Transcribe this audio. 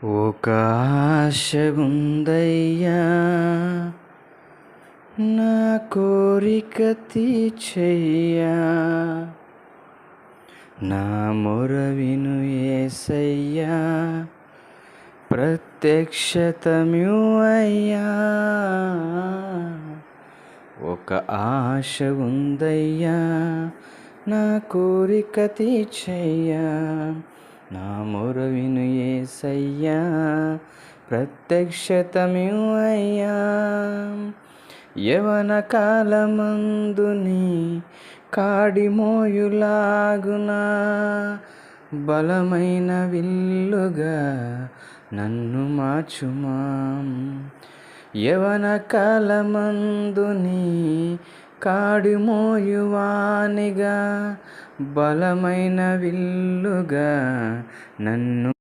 ఒక ఆశ ఉందయ్యా, నా కోరిక తీర్చయ్యా, నా మొర విను యేసయ్యా, ప్రత్యక్షతమివ్వయ్యా. ఒక ఆశ ఉందయ్యా, నా కోరిక తీర్చయ్యా, నా మొర విను యేసయ్యా, ప్రత్యక్షతమివ్వయ్యా. యవన కాలమందు నీ కాడి మోయులాగునా, బలమైన విల్లుగా నన్ను మార్చుమా. యవన కాలమందు నీ కాడి మోయువానిగా, బలమైన విల్లుగా నన్ను